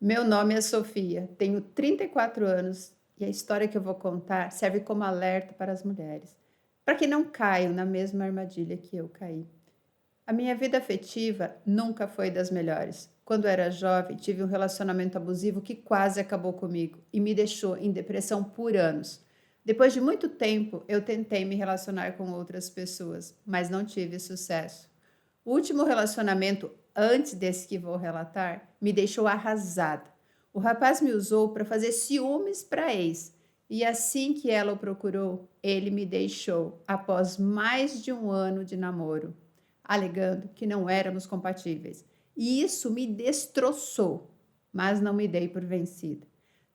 Meu nome é Sofia, tenho 34 anos e a história que eu vou contar serve como alerta para as mulheres, para que não caiam na mesma armadilha que eu caí. A minha vida afetiva nunca foi das melhores. Quando era jovem, tive um relacionamento abusivo que quase acabou comigo e me deixou em depressão por anos. Depois de muito tempo, eu tentei me relacionar com outras pessoas, mas não tive sucesso. O último relacionamento, antes desse que vou relatar, me deixou arrasada. O rapaz me usou para fazer ciúmes para ex, e assim que ela o procurou, ele me deixou após mais de um ano de namoro, alegando que não éramos compatíveis. E isso me destroçou, mas não me dei por vencida.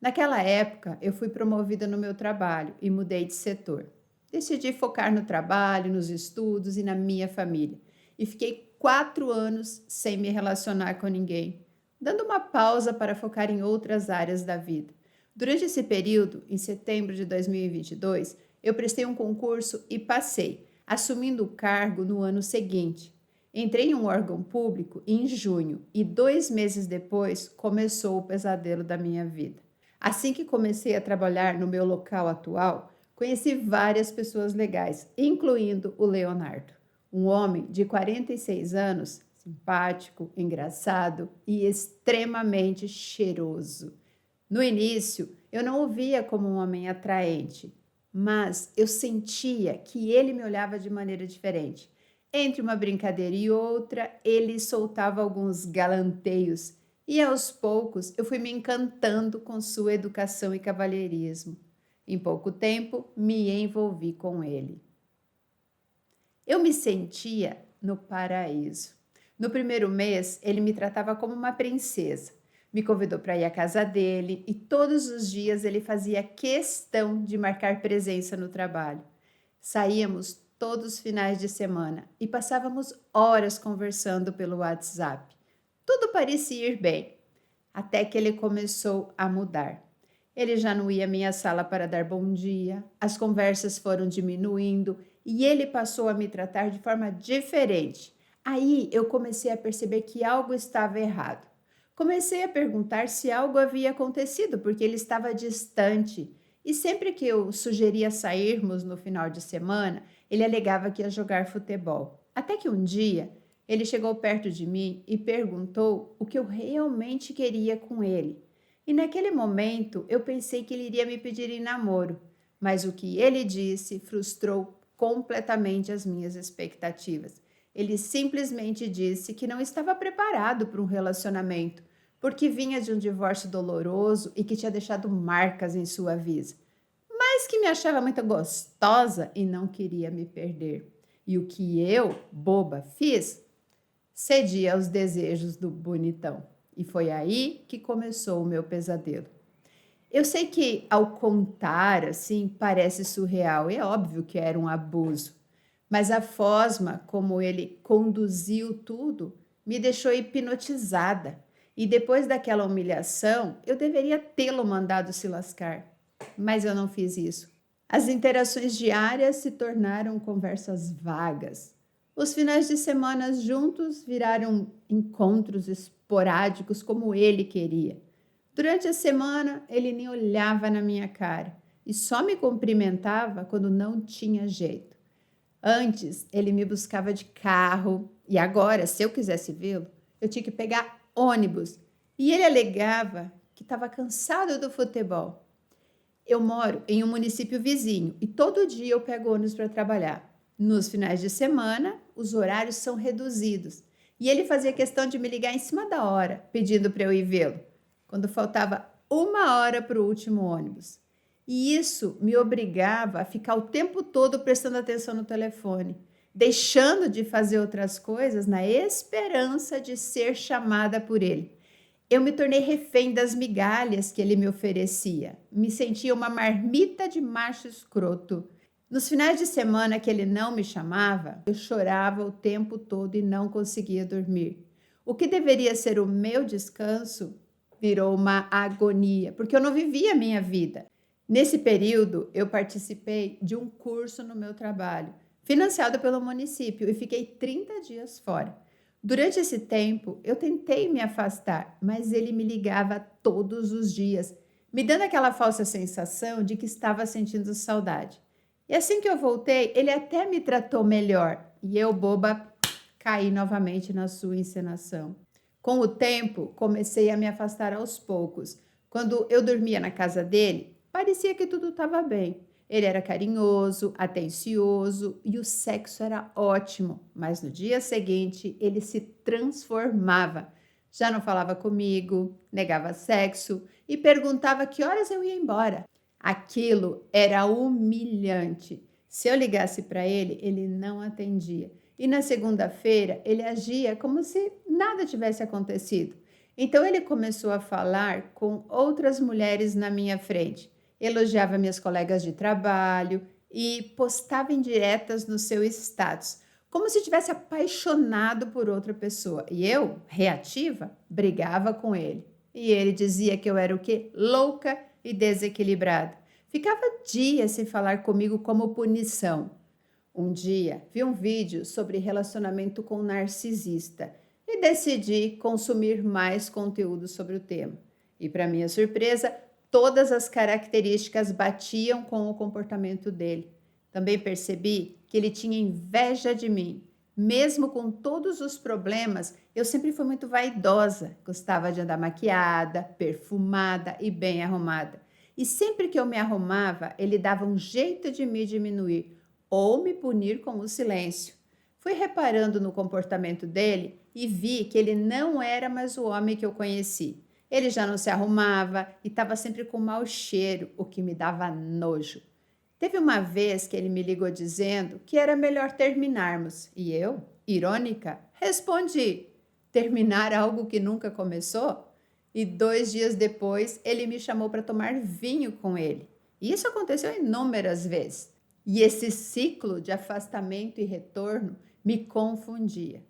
Naquela época, eu fui promovida no meu trabalho e mudei de setor. Decidi focar no trabalho, nos estudos e na minha família. E fiquei 4 anos sem me relacionar com ninguém, dando uma pausa para focar em outras áreas da vida. Durante esse período, em setembro de 2022, eu prestei um concurso e passei, assumindo o cargo no ano seguinte. Entrei em um órgão público em junho e 2 meses depois começou o pesadelo da minha vida. Assim que comecei a trabalhar no meu local atual, conheci várias pessoas legais, incluindo o Leonardo, um homem de 46 anos, simpático, engraçado e extremamente cheiroso. No início, eu não o via como um homem atraente, mas eu sentia que ele me olhava de maneira diferente. Entre uma brincadeira e outra, ele soltava alguns galanteios e aos poucos eu fui me encantando com sua educação e cavalheirismo. Em pouco tempo, me envolvi com ele. Eu me sentia no paraíso. No primeiro mês, ele me tratava como uma princesa. Me convidou para ir à casa dele e todos os dias ele fazia questão de marcar presença no trabalho. Saíamos todos os finais de semana e passávamos horas conversando pelo WhatsApp. Tudo parecia ir bem, até que ele começou a mudar. Ele já não ia à minha sala para dar bom dia, as conversas foram diminuindo e ele passou a me tratar de forma diferente. Aí eu comecei a perceber que algo estava errado. Comecei a perguntar se algo havia acontecido, porque ele estava distante. E sempre que eu sugeria sairmos no final de semana, ele alegava que ia jogar futebol. Até que um dia ele chegou perto de mim e perguntou o que eu realmente queria com ele. E naquele momento eu pensei que ele iria me pedir em namoro, mas o que ele disse frustrou completamente as minhas expectativas. Ele simplesmente disse que não estava preparado para um relacionamento, porque vinha de um divórcio doloroso e que tinha deixado marcas em sua vida, mas que me achava muito gostosa e não queria me perder. E o que eu, boba, fiz? Cedi aos desejos do bonitão. E foi aí que começou o meu pesadelo. Eu sei que ao contar assim parece surreal, é óbvio que era um abuso, mas a forma como ele conduziu tudo me deixou hipnotizada. E depois daquela humilhação, eu deveria tê-lo mandado se lascar, mas eu não fiz isso. As interações diárias se tornaram conversas vagas. Os finais de semana juntos viraram encontros esporádicos como ele queria. Durante a semana, ele nem olhava na minha cara e só me cumprimentava quando não tinha jeito. Antes, ele me buscava de carro e agora, se eu quisesse vê-lo, eu tinha que pegar ônibus. E ele alegava que estava cansado do futebol. Eu moro em um município vizinho e todo dia eu pego ônibus para trabalhar. Nos finais de semana, os horários são reduzidos. E ele fazia questão de me ligar em cima da hora, pedindo para eu ir vê-lo, quando faltava 1 hora para o último ônibus. E isso me obrigava a ficar o tempo todo prestando atenção no telefone, deixando de fazer outras coisas na esperança de ser chamada por ele. Eu me tornei refém das migalhas que ele me oferecia. Me sentia uma marmita de macho escroto. Nos finais de semana que ele não me chamava, eu chorava o tempo todo e não conseguia dormir. O que deveria ser o meu descanso virou uma agonia, porque eu não vivia a minha vida. Nesse período, eu participei de um curso no meu trabalho, financiado pelo município, e fiquei 30 dias fora. Durante esse tempo, eu tentei me afastar, mas ele me ligava todos os dias, me dando aquela falsa sensação de que estava sentindo saudade. E assim que eu voltei, ele até me tratou melhor, e eu, boba, caí novamente na sua encenação. Com o tempo, comecei a me afastar aos poucos. Quando eu dormia na casa dele, parecia que tudo estava bem. Ele era carinhoso, atencioso e o sexo era ótimo, mas no dia seguinte ele se transformava. Já não falava comigo, negava sexo e perguntava que horas eu ia embora. Aquilo era humilhante. Se eu ligasse para ele, ele não atendia. E na segunda-feira ele agia como se nada tivesse acontecido. Então ele começou a falar com outras mulheres na minha frente, elogiava minhas colegas de trabalho e postava indiretas no seu status, como se tivesse apaixonado por outra pessoa. E eu, reativa, brigava com ele. E ele dizia que eu era o quê? Louca e desequilibrada. Ficava dias sem falar comigo como punição. Um dia, vi um vídeo sobre relacionamento com um narcisista e decidi consumir mais conteúdo sobre o tema. E, para minha surpresa, todas as características batiam com o comportamento dele. Também percebi que ele tinha inveja de mim. Mesmo com todos os problemas, eu sempre fui muito vaidosa. Gostava de andar maquiada, perfumada e bem arrumada. E sempre que eu me arrumava, ele dava um jeito de me diminuir ou me punir com o silêncio. Fui reparando no comportamento dele e vi que ele não era mais o homem que eu conheci. Ele já não se arrumava e estava sempre com mau cheiro, o que me dava nojo. Teve uma vez que ele me ligou dizendo que era melhor terminarmos. E eu, irônica, respondi: terminar algo que nunca começou? E 2 dias depois, ele me chamou para tomar vinho com ele. E isso aconteceu inúmeras vezes. E esse ciclo de afastamento e retorno me confundia.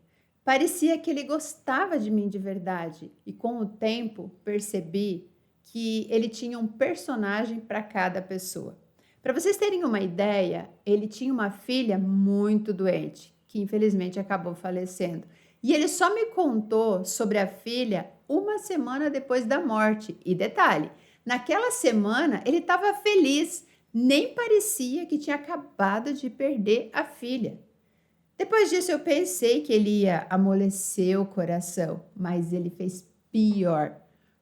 Parecia que ele gostava de mim de verdade, e com o tempo percebi que ele tinha um personagem para cada pessoa. Para vocês terem uma ideia, ele tinha uma filha muito doente, que infelizmente acabou falecendo. E ele só me contou sobre a filha uma semana depois da morte. E detalhe, naquela semana ele estava feliz, nem parecia que tinha acabado de perder a filha. Depois disso, eu pensei que ele ia amolecer o coração, mas ele fez pior.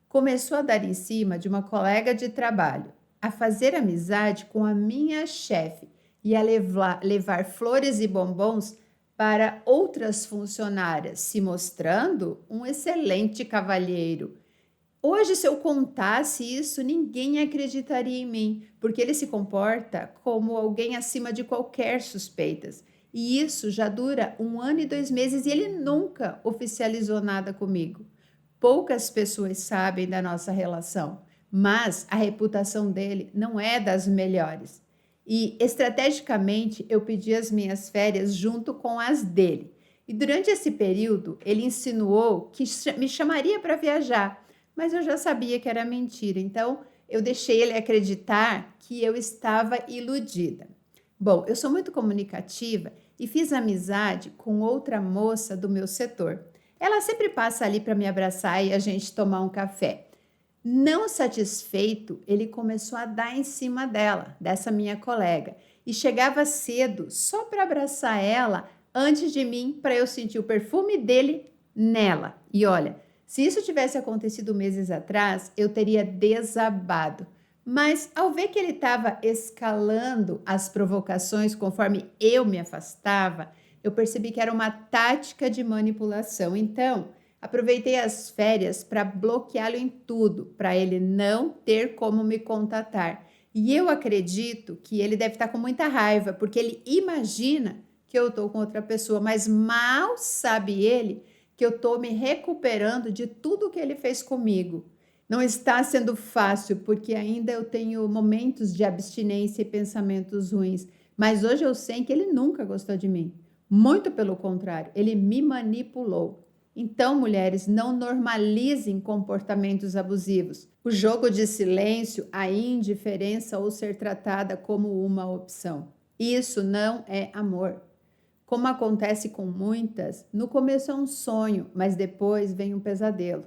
Começou a dar em cima de uma colega de trabalho, a fazer amizade com a minha chefe e a levar flores e bombons para outras funcionárias, se mostrando um excelente cavalheiro. Hoje, se eu contasse isso, ninguém acreditaria em mim, porque ele se comporta como alguém acima de qualquer suspeitas. E isso já dura 1 ano e 2 meses e ele nunca oficializou nada comigo. Poucas pessoas sabem da nossa relação, mas a reputação dele não é das melhores. E estrategicamente eu pedi as minhas férias junto com as dele. E durante esse período ele insinuou que me chamaria para viajar, mas eu já sabia que era mentira, então eu deixei ele acreditar que eu estava iludida. Bom, eu sou muito comunicativa e fiz amizade com outra moça do meu setor. Ela sempre passa ali para me abraçar e a gente tomar um café. Não satisfeito, ele começou a dar em cima dela, dessa minha colega, e chegava cedo só para abraçar ela antes de mim, para eu sentir o perfume dele nela. E olha, se isso tivesse acontecido meses atrás, eu teria desabado. Mas ao ver que ele estava escalando as provocações conforme eu me afastava, eu percebi que era uma tática de manipulação. Então, aproveitei as férias para bloqueá-lo em tudo, para ele não ter como me contatar. E eu acredito que ele deve estar com muita raiva, porque ele imagina que eu estou com outra pessoa, mas mal sabe ele que eu estou me recuperando de tudo que ele fez comigo. Não está sendo fácil, porque ainda eu tenho momentos de abstinência e pensamentos ruins, mas hoje eu sei que ele nunca gostou de mim. Muito pelo contrário, ele me manipulou. Então, mulheres, não normalizem comportamentos abusivos. O jogo de silêncio, a indiferença ou ser tratada como uma opção. Isso não é amor. Como acontece com muitas, no começo é um sonho, mas depois vem um pesadelo.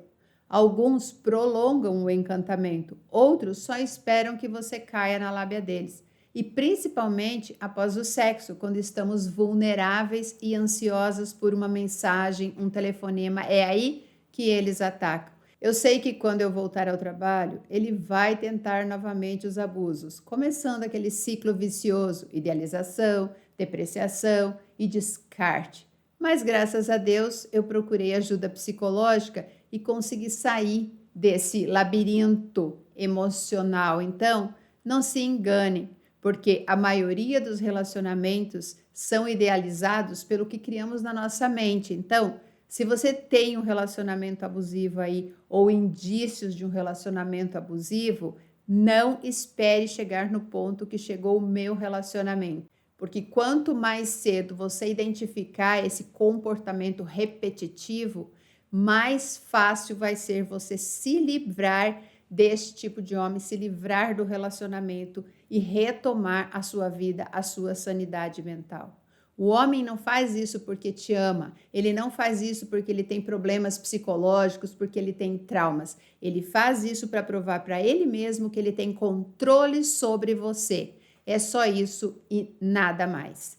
Alguns prolongam o encantamento, outros só esperam que você caia na lábia deles. E principalmente após o sexo, quando estamos vulneráveis e ansiosas por uma mensagem, um telefonema, é aí que eles atacam. Eu sei que quando eu voltar ao trabalho, ele vai tentar novamente os abusos, começando aquele ciclo vicioso, idealização, depreciação e descarte. Mas graças a Deus eu procurei ajuda psicológica e consegui sair desse labirinto emocional. Então, não se engane, porque a maioria dos relacionamentos são idealizados pelo que criamos na nossa mente. Então, se você tem um relacionamento abusivo aí ou indícios de um relacionamento abusivo, não espere chegar no ponto que chegou o meu relacionamento. Porque quanto mais cedo você identificar esse comportamento repetitivo, mais fácil vai ser você se livrar desse tipo de homem, se livrar do relacionamento e retomar a sua vida, a sua sanidade mental. O homem não faz isso porque te ama, ele não faz isso porque ele tem problemas psicológicos, porque ele tem traumas. Ele faz isso para provar para ele mesmo que ele tem controle sobre você. É só isso e nada mais.